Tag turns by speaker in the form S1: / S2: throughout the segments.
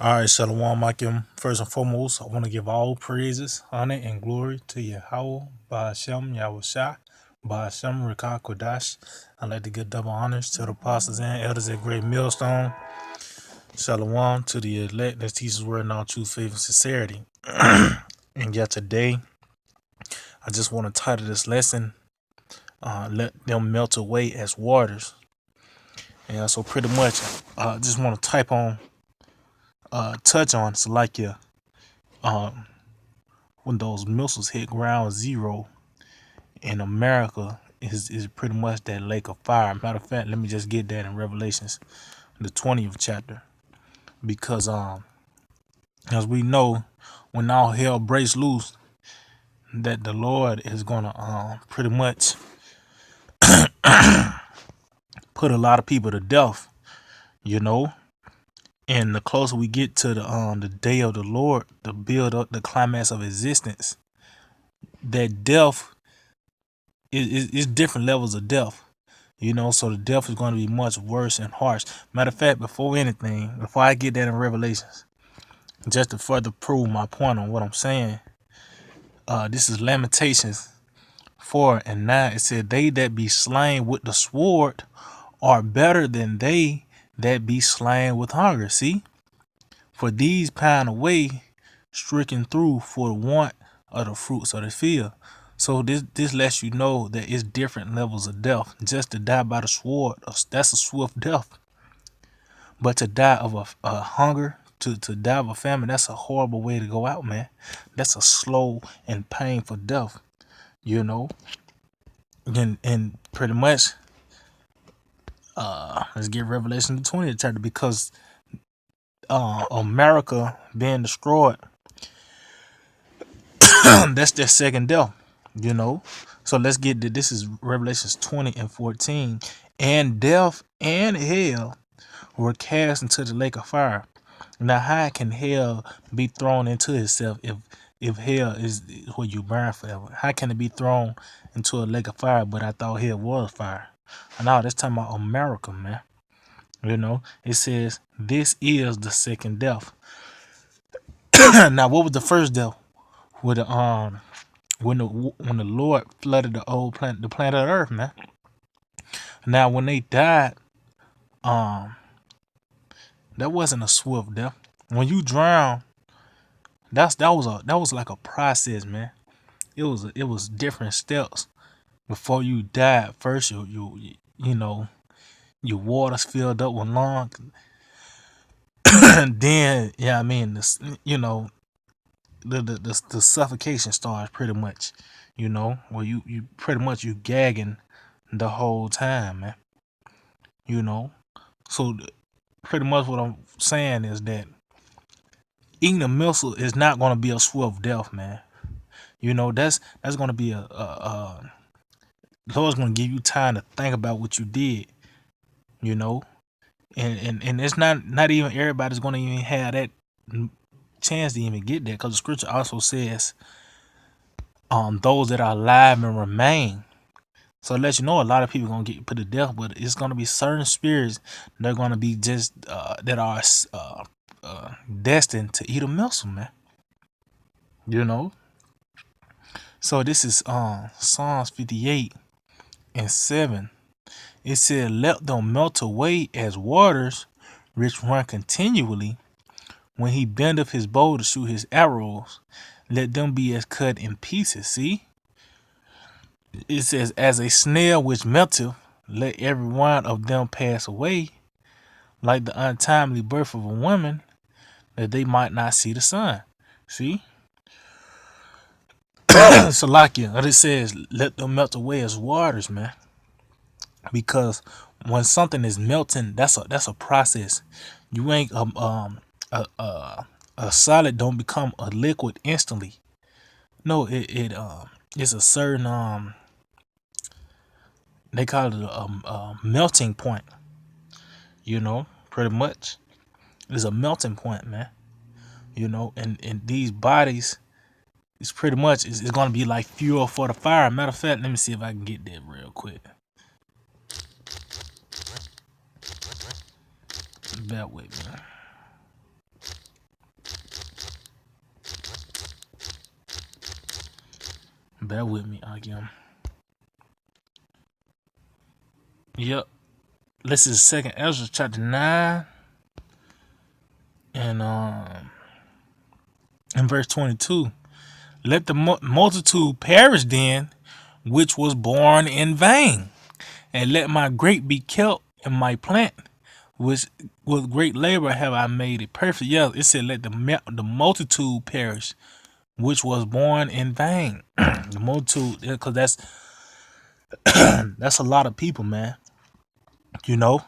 S1: All right, Shalom Akim. First and foremost, I want to give all praises, honor, and glory to Yahweh, Ba'ashem, Yahushua, Ba'ashem, Rekah, Kodash. I'd like to give double honors to the apostles and elders at Great Millstone. Shalom to the elect that teaches word in all truth, faith, and sincerity. And yet today, I just want to title this lesson, Let Them Melt Away as Waters. And so pretty much, I just want to touch on Salakia. When those missiles hit ground zero in America is pretty much that lake of fire. Matter of fact, let me just get that in Revelations, the 20th chapter, because as we know, when all hell breaks loose, that the Lord is gonna pretty much put a lot of people to death, you know. And the closer we get to the day of the Lord, the build up, the climax of existence, that death is different levels of death. So the death is going to be much worse and harsh. Matter of fact, before I get that in Revelations, just to further prove my point on what I'm saying, this is Lamentations 4 and 9. It said, "They that be slain with the sword are better than they that be slain with hunger." See, for these pine away, stricken through for want of the fruits of the field. So this lets you know that it's different levels of death. Just to die by the sword, that's a swift death. But to die of a hunger, to die of a famine, that's a horrible way to go out, man. That's a slow and painful death, you know. And pretty much, let's get Revelation the 20th chapter, because America being destroyed, that's their second death, you know. So let's get this is Revelations 20 and 14. "And death and hell were cast into the lake of fire." Now, how can hell be thrown into itself if hell is where you burn forever? How can it be thrown into a lake of fire? But I thought hell was fire. And now that's talking about America, man. It says this is the second death. Now, what was the first death? With when the Lord flooded the planet of Earth, man. Now, when they died, um, that wasn't a swift death. When you drown, that was like a process, man. It was different steps before you died. First, your waters filled up with lung, and then this, the suffocation starts pretty much. Where you pretty much you gagging the whole time, man. So pretty much what I'm saying is that eating a missile is not going to be a swift death, man. That's going to be Lord's going to give you time to think about what you did, you know, and it's not even everybody's going to even have that chance to even get there, because the scripture also says, those that are alive and remain. So it lets you know a lot of people gonna get put to death, but it's gonna be certain spirits that are gonna be just that are destined to eat a missile, man. You know. So this is Psalms 58:7. It said, "Let them melt away as waters, which run continually. When he bendeth his bow to shoot his arrows, let them be as cut in pieces." See, it says, "As a snail which melteth, let every one of them pass away, like the untimely birth of a woman, that they might not see the sun." See, Salakia, it says, "Let them melt away as waters, man." Because when something is melting, that's a process. You ain't a solid don't become a liquid instantly. No, it's a certain they call it a melting point. Pretty much, it's a melting point, man. And these bodies, it's pretty much it's gonna be like fuel for the fire. Matter of fact, let me see if I can get that real quick. Bear with me. Bear with me again. Yep. This is Second Ezra chapter 9 and in verse 22. Let the multitude perish then, which was born in vain, and let my grape be kept in my plant, which with great labor have I made it perfect. Yeah, it said let the multitude perish, which was born in vain. The multitude, because that's a lot of people, man. You know,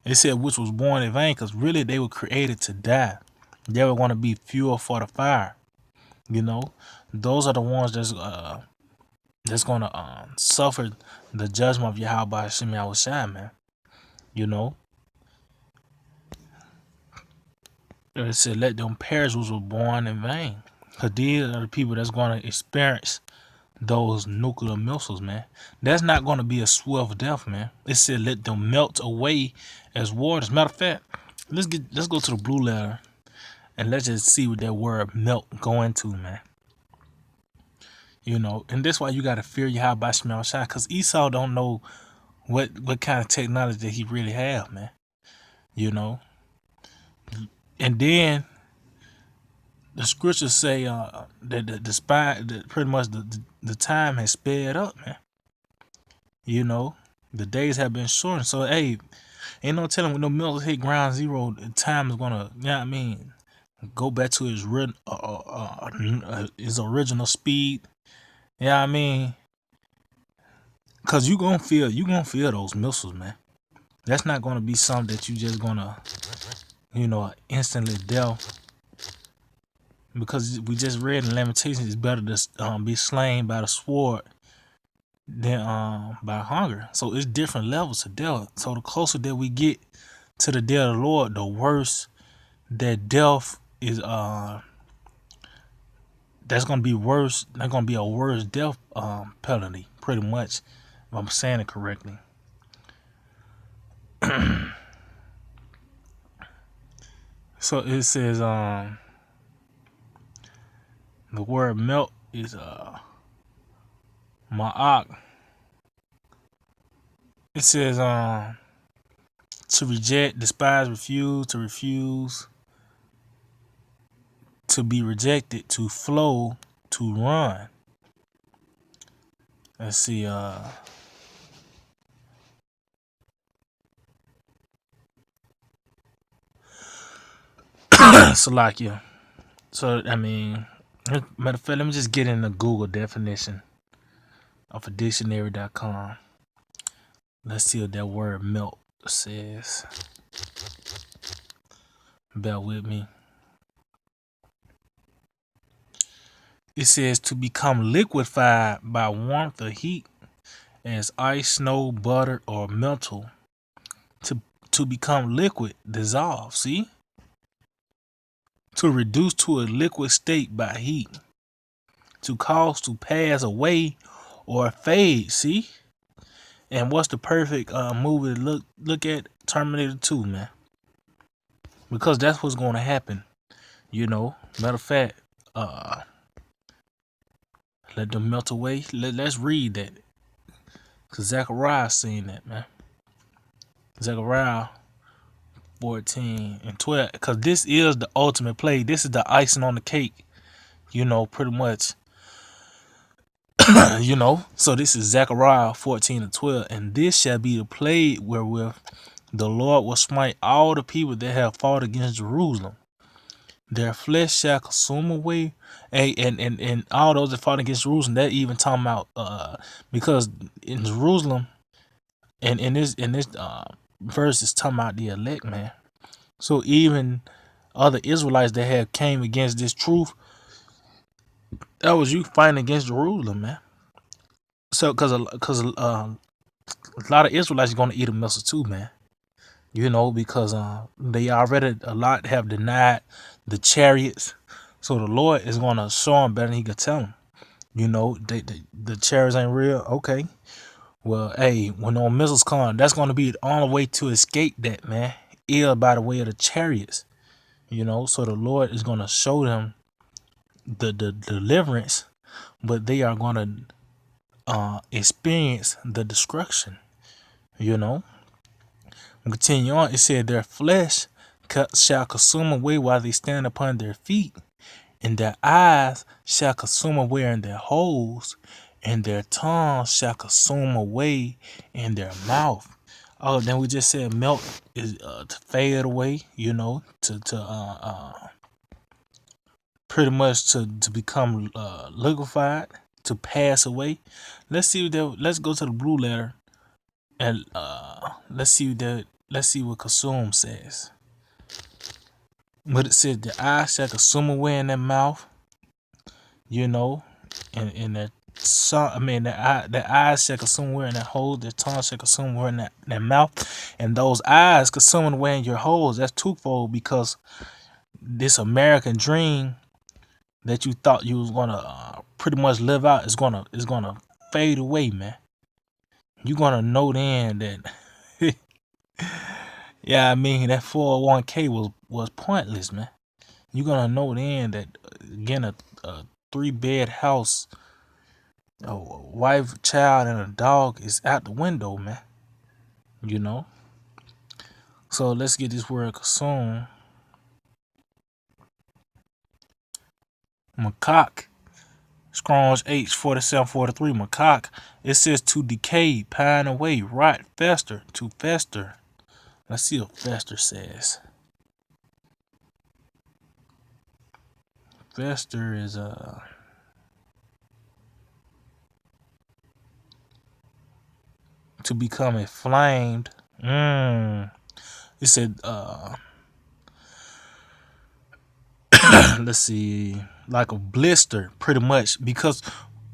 S1: it said which was born in vain, because really they were created to die. They were going to be fuel for the fire. You know, those are the ones that's gonna suffer the judgment of Yahweh Hashem Yahushua, man. You know, it said let them perish which were born in vain, because these are the people that's gonna experience those nuclear missiles, man. That's not gonna be a swift death, man. It said let them melt away as waters. Matter of fact, let's go to the blue letter and let's just see what that word melt go into, man. You know, and that's why you gotta fear Yahweh Hashem Yahushua, because Esau don't know what kind of technology that he really have, man. You know, and then the scriptures say that that pretty much the time has sped up, man. You know, the days have been shortened. So hey, ain't no telling when the mills hit ground zero, the time is gonna, you know what I mean, go back to his original speed. Yeah, you know what I mean, cause you gonna feel those missiles, man. That's not gonna be something that you just gonna, instantly death. Because we just read in Lamentations, it's better to be slain by the sword than by hunger. So it's different levels of death. So the closer that we get to the day of the Lord, the worse that death is. That's gonna be worse. That's gonna be a worse death penalty, pretty much, if I'm saying it correctly. So it says the word melt is ma'ak. It says to reject, despise, refuse, to refuse, to be rejected, to flow, to run. Let's see, Salakia. So I mean, matter of fact, let me just get in the Google definition of a dictionary.com. Let's see what that word melt says. Bear with me. It says to become liquefied by warmth or heat, as ice, snow, butter, or metal. To become liquid, dissolve. See? To reduce to a liquid state by heat. To cause to pass away or fade. See? And what's the perfect movie to look at? Terminator 2, man. Because that's what's going to happen. You know, matter of fact, let them melt away. Let's read that. Because Zechariah seen that, man. Zechariah 14 and 12. Because this is the ultimate play. This is the icing on the cake. You know, pretty much. You know, so this is Zechariah 14 and 12. And this shall be the plague wherewith the Lord will smite all the people that have fought against Jerusalem. Their flesh shall consume away, and all those that fought against Jerusalem. That even talking about because in Jerusalem, and in this verse is talking about the elect, man. So even other Israelites that have came against this truth, that was you fighting against Jerusalem, man. So because a lot of Israelites are gonna eat a missile too, man. You know, because they already a lot have denied the chariots. So the Lord is gonna show them better than he could tell them. You know, the chariots ain't real. Okay, well, hey, when those missiles come, that's gonna be the only way to escape that, man. Is by the way of the chariots. You know, so the Lord is gonna show them the deliverance but they are going to experience the destruction. You know, we continue on. It said their flesh shall consume away while they stand upon their feet, and their eyes shall consume away in their holes, and their tongues shall consume away in their mouth. Oh, then we just said melt is to fade away, to pretty much to become liquefied, to pass away. Let's go to the blue letter and let's see what consume says. But it says the eyes shall consume away in their mouth, you know, and their the eyes shall consume away in their holes, their tongue shall consume away in their mouth, and those eyes consuming away in your holes. That's twofold, because this American dream that you thought you was gonna pretty much live out is gonna fade away, man. You're gonna know then that yeah, I mean that 401k was pointless, man. You're gonna know then that again a 3-bed house, a wife, child, and a dog is out the window, man. You know. So let's get this word consume. Macaque. Strong's H4743. Macaque. It says to decay, pine away, rot, fester, to fester. Let's see what fester says. Fester is to become inflamed. It said let's see, like a blister, pretty much, because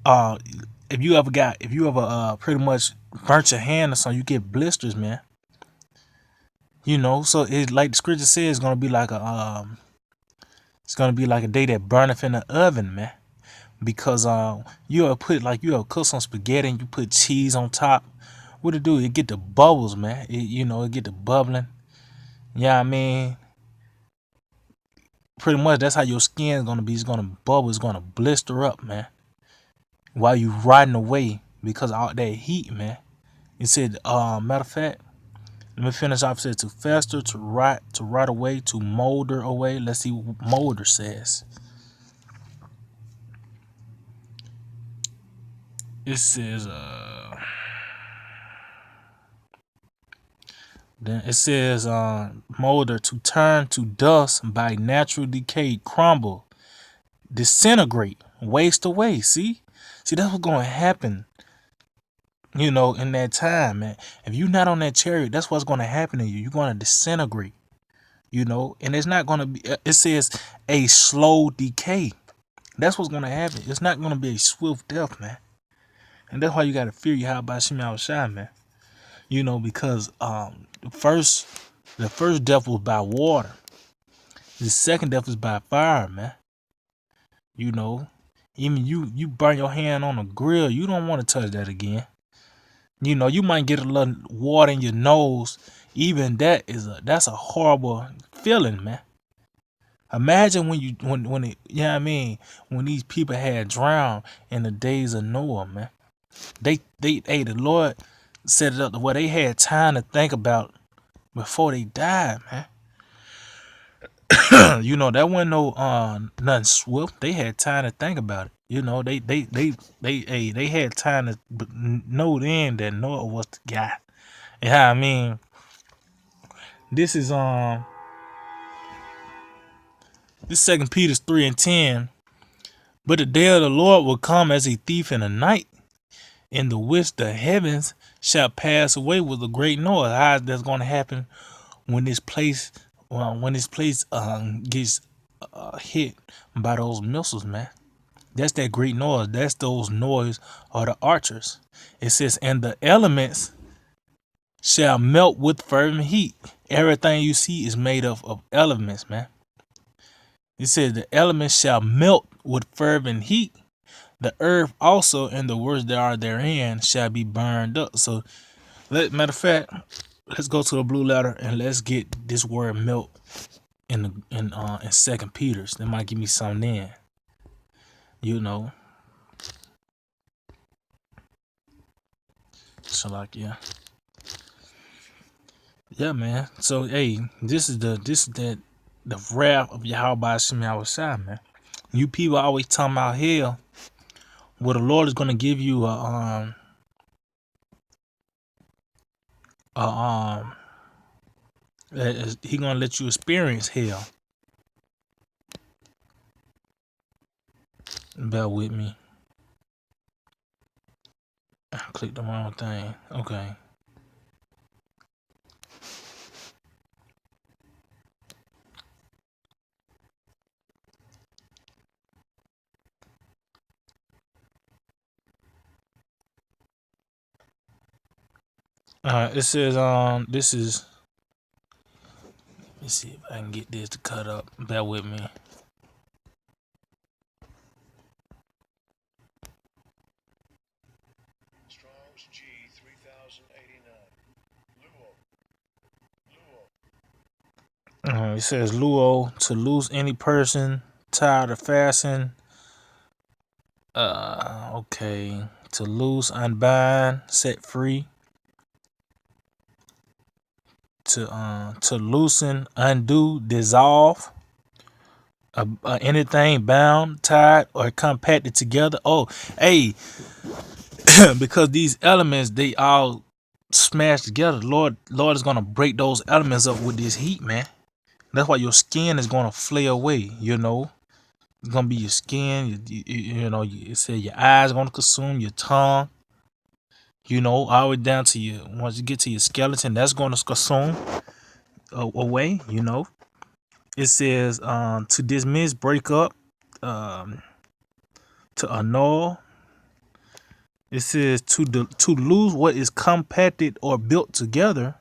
S1: if you ever pretty much burnt your hand or something, you get blisters, man. You know, so it's like the scripture says, it's gonna be like a day that burneth in the oven, man. Because you cook some spaghetti and you put cheese on top. What it do? It get the bubbles, man. It get the bubbling. Yeah, I mean, pretty much that's how your skin is gonna be. It's gonna bubble. It's gonna blister up, man. While you riding away because of all that heat, man. It said, matter of fact, let me finish off. It said to fester, to rot away, to molder away. Let's see what molder says. It says, then it says, molder, to turn to dust by natural decay, crumble, disintegrate, waste away. See, that's what's going to happen. In that time, man. If you're not on that chariot, that's what's going to happen to you. You're going to disintegrate. And it's not going to be. It says a slow decay. That's what's going to happen. It's not going to be a swift death, man. And that's why you got to fear Yahweh Shem Yahushua, man. Because the first death was by water. The second death is by fire, man. Even you burn your hand on a grill, you don't want to touch that again. You might get a little water in your nose. Even that's a horrible feeling, man. Imagine when these people had drowned in the days of Noah, man. The Lord set it up to where they had time to think about before they died, man. That wasn't no nothing swift. They had time to think about it. They had time to know then that Noah was the guy. Yeah, I mean, this is this 2 Peter 3:10. But the day of the Lord will come as a thief in the night, in the which the heavens shall pass away with a great noise. How that's going to happen when this place gets hit by those missiles, man. That's that great noise. That's those noise of the archers. It says, and the elements shall melt with fervent heat. Everything you see is made of elements, man. It says the elements shall melt with fervent heat. The earth also and the works that are therein shall be burned up. So, matter of fact, let's go to the blue letter and let's get this word melt in 2 Peter's. That might give me something then. So like, yeah, man. So hey, the wrath of Yahweh Shem Shai, man. You people always talking about hell. Well, the Lord is gonna give you a he gonna let you experience hell. Bear with me. I clicked the wrong thing. Okay. It says this is. Let's see if I can get this to cut up. Bear with me.
S2: Strong's G 3089.
S1: It says luo, to lose any person tied or fastened. Okay. To loose, unbind, set free. To loosen, undo, dissolve. Anything bound, tied, or compacted together. Oh, hey, because these elements they all smash together. Lord is gonna break those elements up with this heat, man. That's why your skin is gonna flare away. You know, it's gonna be your skin. It said your eyes gonna consume your tongue. You know, all the way down to your once you get to your skeleton, that's gonna consume away. You know, it says to dismiss, break up, um, to annul. It says to lose what is compacted or built together,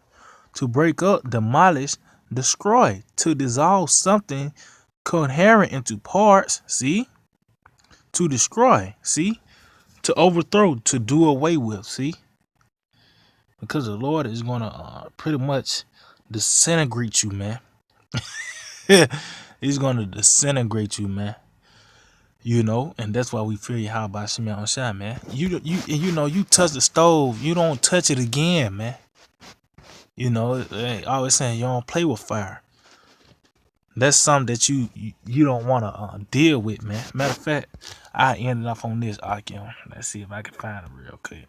S1: to break up, demolish, destroy, to dissolve something coherent into parts. See, to destroy. See, to overthrow, to do away with. See, because the Lord is gonna pretty much disintegrate you, man. He's gonna disintegrate you, man. You know, and that's why we fear you. How about Shimon Shai, man? You touch the stove, you don't touch it again, man. You know, they always saying you don't play with fire. That's something that you don't want to deal with, man. Matter of fact, I ended up on this argument. Let's see if I can find it real quick.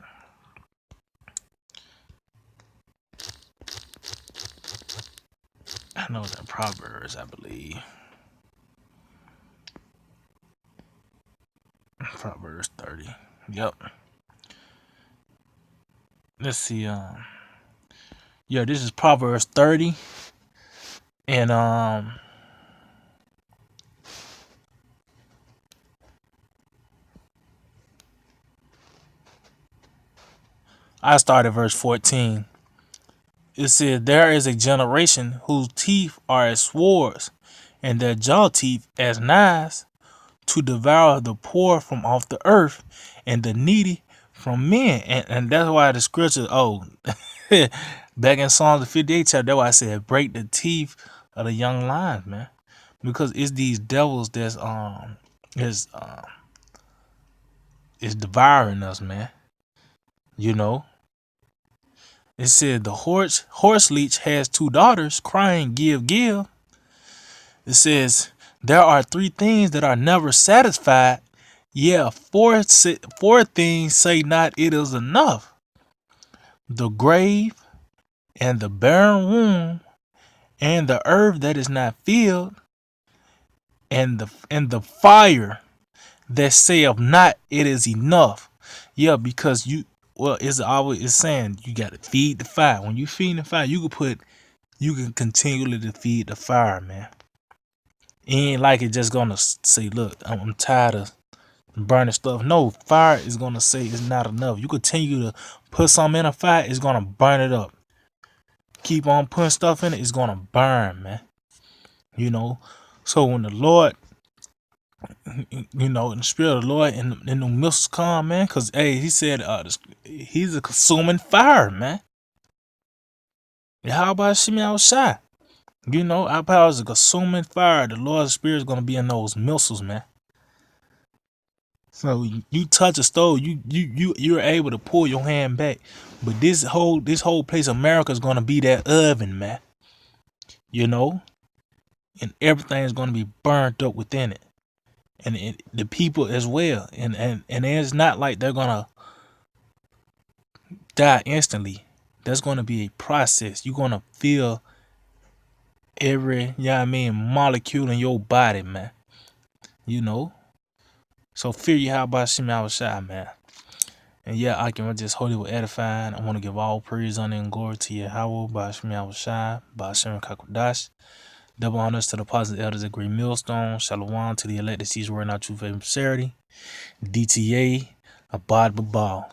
S1: I know that Proverbs, I believe. Proverbs 30. Yep. Let's see. Yeah, this is Proverbs 30, and I started verse 14. It said, "There is a generation whose teeth are as swords, and their jaw teeth as knives, to devour the poor from off the earth, and the needy from men." And that's why the scripture, back in Psalms the 58 chapter, that's why I said, break the teeth of the young lions, man. Because it's these devils that's is devouring us, man. You know. It said the horse leech has two daughters, crying, "Give, give." It says there are three things that are never satisfied. Yeah, four things say not it is enough: the grave, and the barren womb, and the earth that is not filled, and the fire that saith not it is enough. Yeah, because it's saying you got to feed the fire. When you feed the fire, you can continually to feed the fire, man. It ain't like it just gonna say, "Look, I'm tired of burning stuff." No, fire is gonna say it's not enough. You continue to put something in a fire, it's gonna burn it up. Keep on putting stuff in it, it's gonna burn, man. You know. So when the Lord, and the Spirit of the Lord and the missiles come, man, because hey, he said he's a consuming fire, man. And how about Shimei Shai? You know, our power is a consuming fire. The Lord's Spirit is gonna be in those missiles, man. So you touch a stove, you're able to pull your hand back. But this whole place, America, is gonna be that oven, man. You know, and everything's gonna be burnt up within it, and the people as well. And it's not like they're gonna die instantly. There's gonna be a process. You're gonna feel every, molecule in your body, man. You know. So fear you how about Shimmy Awashai, man. And yeah, I can just hold it with edifying. I want to give all praise, honor, and glory to Yahweh, by Shimmy Awashai, by Shem Kakodash. Double honors to the positive elders of Great Millstone. Shalom to the elected seeds wearing our true faith and sincerity. DTA, Abad Babal.